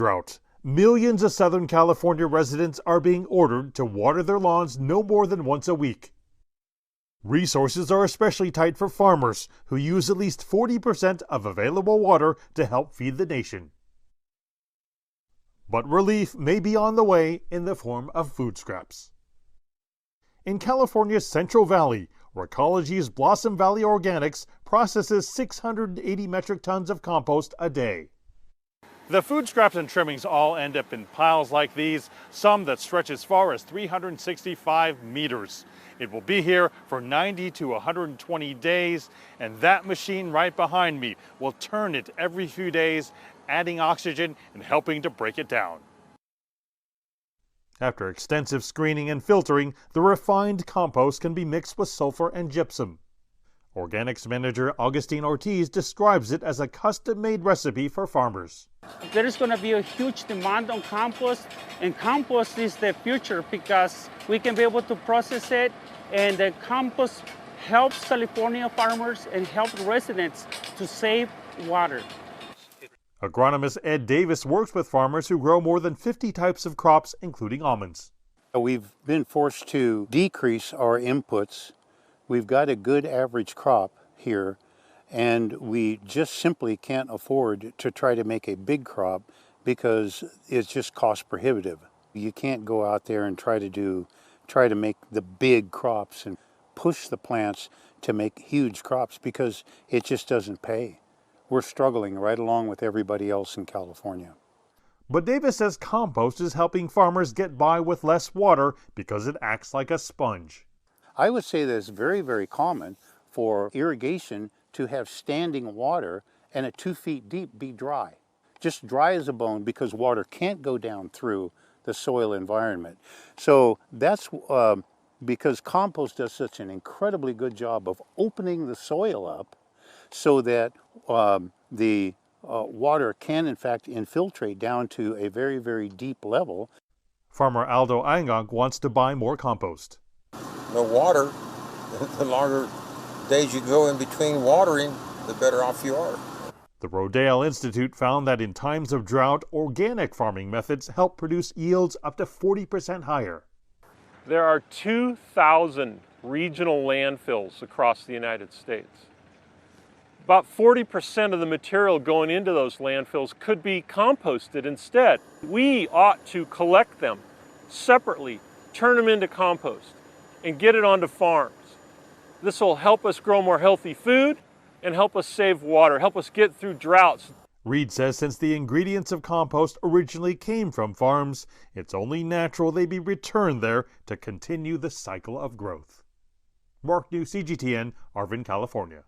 Drought. Millions of Southern California residents are being ordered to water their lawns no more than once a week. Resources are especially tight for farmers, who use at least 40% of available water to help feed the nation. But relief may be on the way in the form of food scraps. In California's Central Valley, Recology's Blossom Valley Organics processes 680 metric tons of compost a day. The food scraps and trimmings all end up in piles like these, some that stretch as far as 365 meters. It will be here for 90 to 120 days, and that machine right behind me will turn it every few days, adding oxygen and helping to break it down. After extensive screening and filtering, the refined compost can be mixed with sulfur and gypsum. Organics manager Augustine Ortiz describes it as a custom-made recipe for farmers. There is going to be a huge demand on compost, and compost is the future because we can be able to process it, and the compost helps California farmers and helps residents to save water. Agronomist Ed Davis works with farmers who grow more than 50 types of crops, including almonds. We've been forced to decrease our inputs. We've got a good average crop here, and we just simply can't afford to try to make a big crop because it's just cost prohibitive. You can't go out there and try to make the big crops and push the plants to make huge crops because it just doesn't pay. We're struggling right along with everybody else in California. But Davis says compost is helping farmers get by with less water because it acts like a sponge. I would say that it's very, very common for irrigation to have standing water and at 2 feet deep be dry. Just dry as a bone because water can't go down through the soil environment. So that's because compost does such an incredibly good job of opening the soil up so that the water can in fact infiltrate down to a very, very deep level. Farmer Aldo Angong wants to buy more compost. No water, the longer days you go in between watering, the better off you are. The Rodale Institute found that in times of drought, organic farming methods help produce yields up to 40% higher. There are 2,000 regional landfills across the United States. About 40% of the material going into those landfills could be composted instead. We ought to collect them separately, turn them into compost, and get it onto farms. This will help us grow more healthy food and help us save water, help us get through droughts. Reed says since the ingredients of compost originally came from farms, it's only natural they be returned there to continue the cycle of growth. Mark Niu, CGTN, Arvin, California.